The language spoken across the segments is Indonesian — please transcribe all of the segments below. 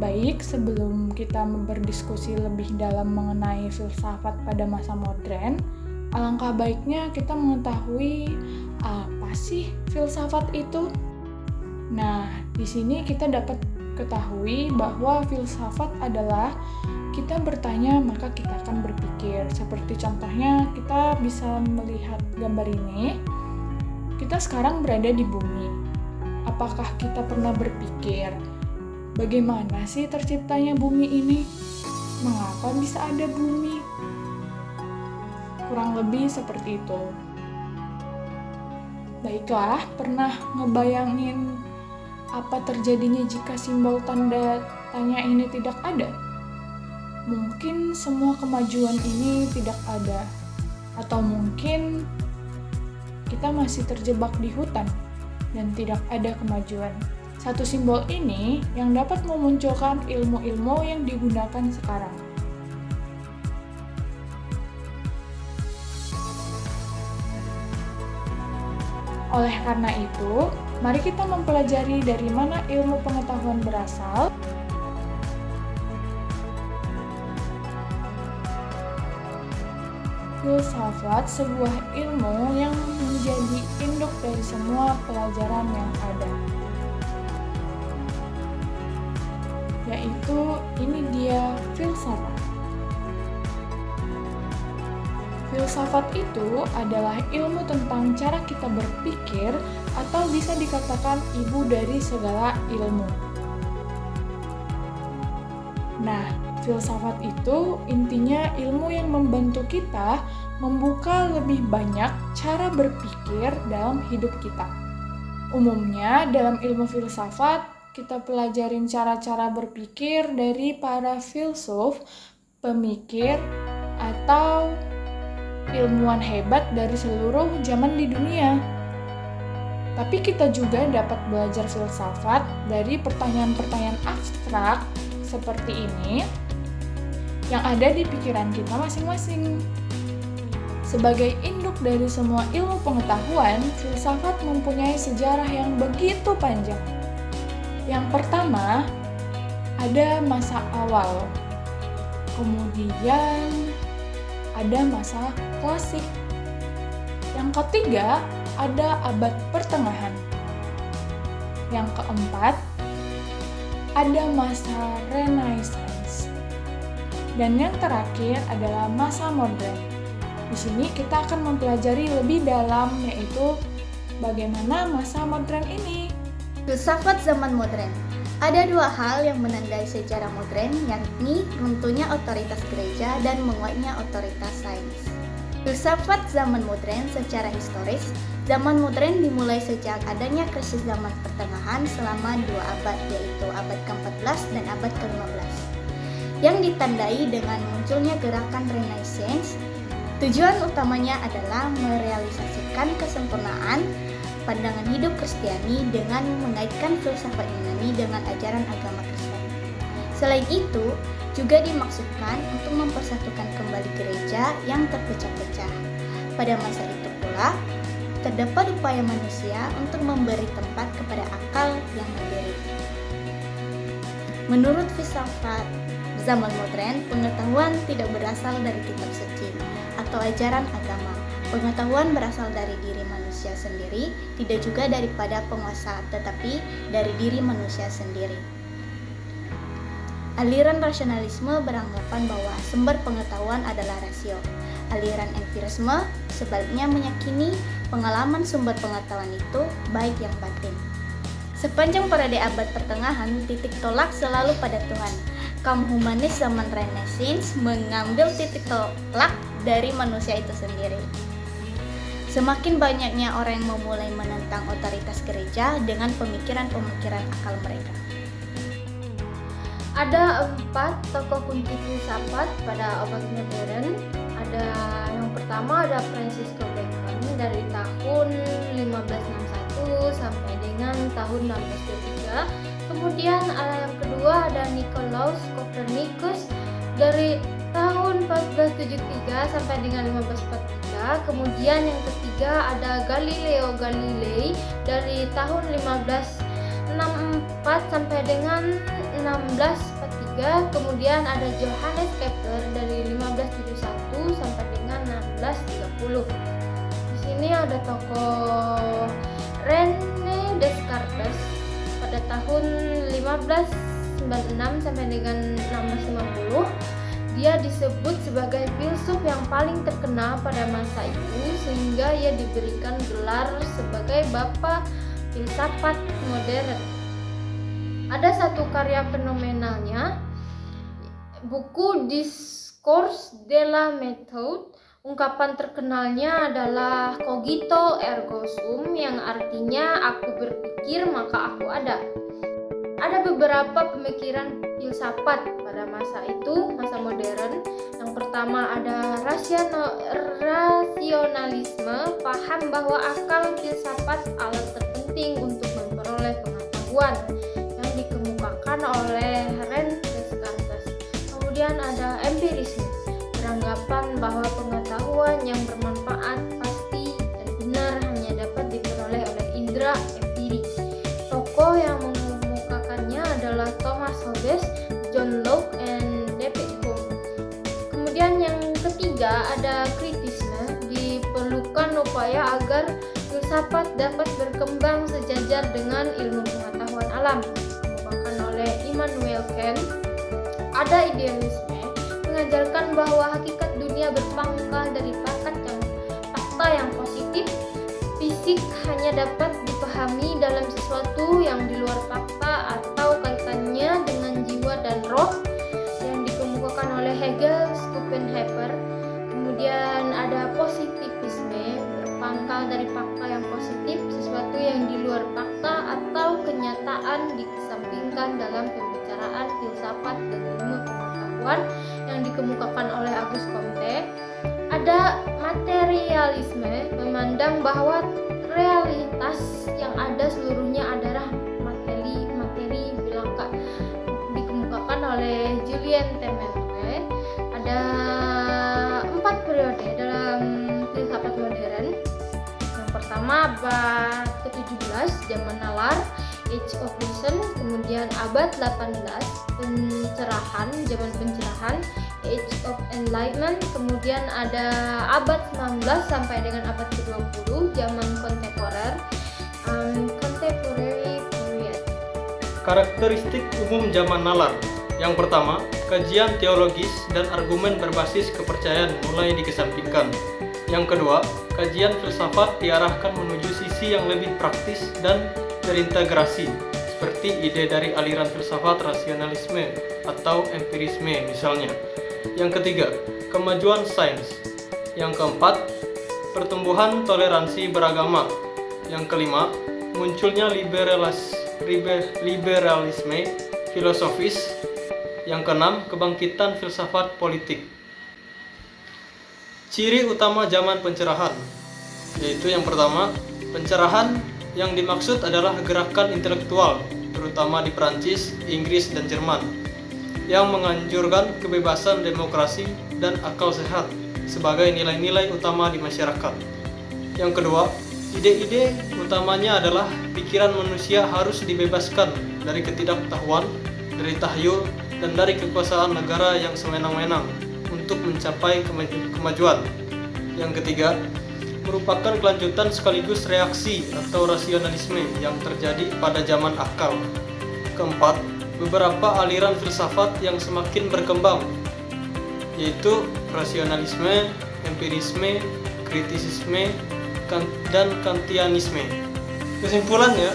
Baik, sebelum kita berdiskusi lebih dalam mengenai filsafat pada masa modern, alangkah baiknya kita mengetahui apa sih filsafat itu. Nah, di sini kita dapat ketahui bahwa filsafat adalah kita bertanya maka kita akan berpikir. Seperti contohnya kita bisa melihat gambar ini. Kita sekarang berada di bumi. Apakah kita pernah berpikir bagaimana sih terciptanya bumi ini? Mengapa bisa ada bumi? Kurang lebih seperti itu. Baiklah, pernah ngebayangin apa terjadinya jika simbol tanda tanya ini tidak ada? Mungkin semua kemajuan ini tidak ada. Atau mungkin kita masih terjebak di hutan dan tidak ada kemajuan. Satu simbol ini yang dapat memunculkan ilmu-ilmu yang digunakan sekarang. Oleh karena itu, mari kita mempelajari dari mana ilmu pengetahuan berasal. Filsafat sebuah ilmu yang menjadi induk dari semua pelajaran yang ada. Yaitu ini dia filsafat. Filsafat itu adalah ilmu tentang cara kita berpikir atau bisa dikatakan ibu dari segala ilmu. Nah, filsafat itu intinya ilmu yang membantu kita membuka lebih banyak cara berpikir dalam hidup kita. Umumnya dalam ilmu filsafat kita pelajarin cara-cara berpikir dari para filsuf, pemikir, atau ilmuwan hebat dari seluruh zaman di dunia. Tapi kita juga dapat belajar filsafat dari pertanyaan-pertanyaan abstrak seperti ini yang ada di pikiran kita masing-masing. Sebagai induk dari semua ilmu pengetahuan, filsafat mempunyai sejarah yang begitu panjang. Yang pertama, ada masa awal. Kemudian, ada masa klasik. Yang ketiga, ada abad pertengahan. Yang keempat, ada masa Renaissance. Dan yang terakhir adalah masa modern. Di sini kita akan mempelajari lebih dalam, yaitu bagaimana masa modern ini. Filsafat zaman modern. Ada dua hal yang menandai sejarah modern, yakni runtuhnya otoritas gereja dan menguatnya otoritas sains. Filsafat zaman modern secara historis, zaman modern dimulai sejak adanya krisis zaman pertengahan selama 2 abad, yaitu abad ke-14 dan abad ke-15, yang ditandai dengan munculnya gerakan Renaissance. Tujuan utamanya adalah merealisasikan kesempurnaan pandangan hidup Kristiani dengan mengaitkan filsafat Yunani dengan ajaran agama Kristen. Selain itu, juga dimaksudkan untuk mempersatukan kembali gereja yang terpecah-pecah. Pada masa itu pula, terdapat upaya manusia untuk memberi tempat kepada akal yang mandiri. Menurut filsafat zaman modern, pengetahuan tidak berasal dari kitab suci atau ajaran agama. Pengetahuan berasal dari diri manusia sendiri, tidak juga daripada penguasa, tetapi dari diri manusia sendiri. Aliran rasionalisme beranggapan bahwa sumber pengetahuan adalah rasio. Aliran empirisme sebaliknya meyakini pengalaman sumber pengetahuan itu baik yang batin. Sepanjang periode abad pertengahan, titik tolak selalu pada Tuhan. Kaum humanis zaman Renaissance mengambil titik tolak dari manusia itu sendiri. Semakin banyaknya orang yang memulai menentang otoritas gereja dengan pemikiran-pemikiran akal mereka. Ada 4 tokoh kunci filsafat pada abad modern. Ada yang pertama ada Francisco Bacon dari tahun 1561 sampai dengan tahun 1623. Kemudian yang kedua ada Nicolaus Copernicus dari tahun 1473 sampai dengan 1543. Kemudian yang ketiga ada Galileo Galilei dari tahun 1564 sampai dengan 1643. Kemudian ada Johannes Kepler dari 1571 sampai dengan 1630. Di sini ada tokoh René Descartes pada tahun 1596 sampai dengan 1650. Dia disebut sebagai filsuf yang paling terkenal pada masa itu sehingga ia diberikan gelar sebagai Bapak Filsafat Modern. Ada satu karya fenomenalnya, buku Discours de la Méthode. Ungkapan terkenalnya adalah cogito ergo sum, yang artinya aku berpikir maka aku ada. Ada beberapa pemikiran filsafat pada masa itu, masa modern. Yang pertama ada rasionalisme, paham bahwa akal filsafat alat terpenting untuk memperoleh pengetahuan, yang dikemukakan oleh René Descartes. Kemudian ada empirisme, beranggapan bahwa pengetahuan yang bermanfaat pasti dan benar hanya dapat diperoleh oleh indera empirik. Tokoh yang mengemukakannya adalah Thomas Hobbes, John Locke, and David Hume. Kemudian yang ketiga ada kritisme, diperlukan upaya agar filsafat dapat berkembang sejajar dengan ilmu pengetahuan alam, dikemukakan oleh Immanuel Kant. Ada idealisme, mengajarkan bahwa hakikat dunia berpangkal dari fakta yang positif. Fisik hanya dapat dipahami dalam sesuatu yang di luar fakta atau kaitannya dengan jiwa dan roh, yang dikemukakan oleh Hegel, Schopenhauer. Kemudian ada positivisme, berpangkal dari fakta yang positif, sesuatu yang di luar fakta atau kenyataan dikesampingkan dalam pembicaraan filsafat dan ilmu pengetahuan, yang dikemukakan oleh Auguste Comte. Ada materialisme, memandang bahwa realitas yang ada seluruhnya adalah materi belaka, dikemukakan oleh Julien Temerle. Ada 4 periode dalam filsafat modern. Yang pertama abad ke-17, zaman nalar, Age of Reason. Kemudian abad 18, pencerahan, zaman pencerahan, Age of Enlightenment. Kemudian ada abad 19 sampai dengan abad ke-20, zaman kontemporer, contemporary period. Karakteristik umum zaman nalar. Yang pertama, kajian teologis dan argumen berbasis kepercayaan mulai dikesampingkan. Yang kedua, kajian filsafat diarahkan menuju sisi yang lebih praktis dan terintegrasi, seperti ide dari aliran filsafat rasionalisme atau empirisme misalnya. Yang ketiga, kemajuan sains. Yang keempat, pertumbuhan toleransi beragama. Yang kelima, munculnya liberalisme filosofis. Yang keenam, kebangkitan filsafat politik. Ciri utama zaman pencerahan, yaitu yang pertama, pencerahan yang dimaksud adalah gerakan intelektual, terutama di Perancis, Inggris, dan Jerman, yang menganjurkan kebebasan, demokrasi, dan akal sehat sebagai nilai-nilai utama di masyarakat. Yang kedua, ide-ide utamanya adalah pikiran manusia harus dibebaskan dari ketidaktahuan, dari tahyul, dan dari kekuasaan negara yang sewenang-wenang untuk mencapai kemajuan. Yang ketiga, merupakan kelanjutan sekaligus reaksi atau rasionalisme yang terjadi pada zaman akal. Keempat, beberapa aliran filsafat yang semakin berkembang, yaitu rasionalisme, empirisme, kritisisme, dan kantianisme. Kesimpulannya,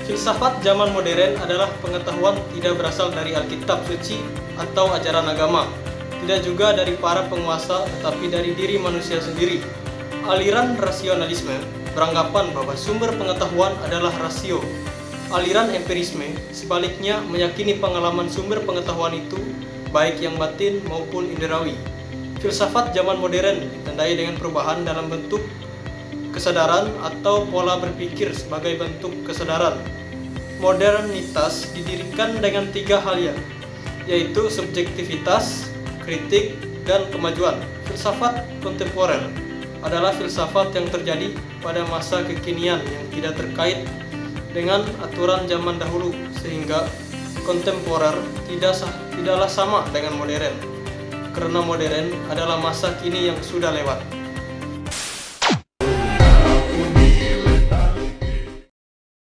filsafat zaman modern adalah pengetahuan tidak berasal dari Alkitab suci atau ajaran agama, tidak juga dari para penguasa, tetapi dari diri manusia sendiri. Aliran rasionalisme beranggapan bahwa sumber pengetahuan adalah rasio Aliran empirisme sebaliknya meyakini pengalaman sumber pengetahuan itu baik yang batin maupun indrawi. Filsafat zaman modern ditandai dengan perubahan dalam bentuk kesadaran atau pola berpikir sebagai bentuk kesadaran. Modernitas didirikan dengan 3 hal yaitu subjektivitas, kritik, dan kemajuan. Filsafat kontemporer adalah filsafat yang terjadi pada masa kekinian yang tidak terkait dengan aturan zaman dahulu, sehingga kontemporer tidaklah sama dengan modern, karena modern adalah masa kini yang sudah lewat.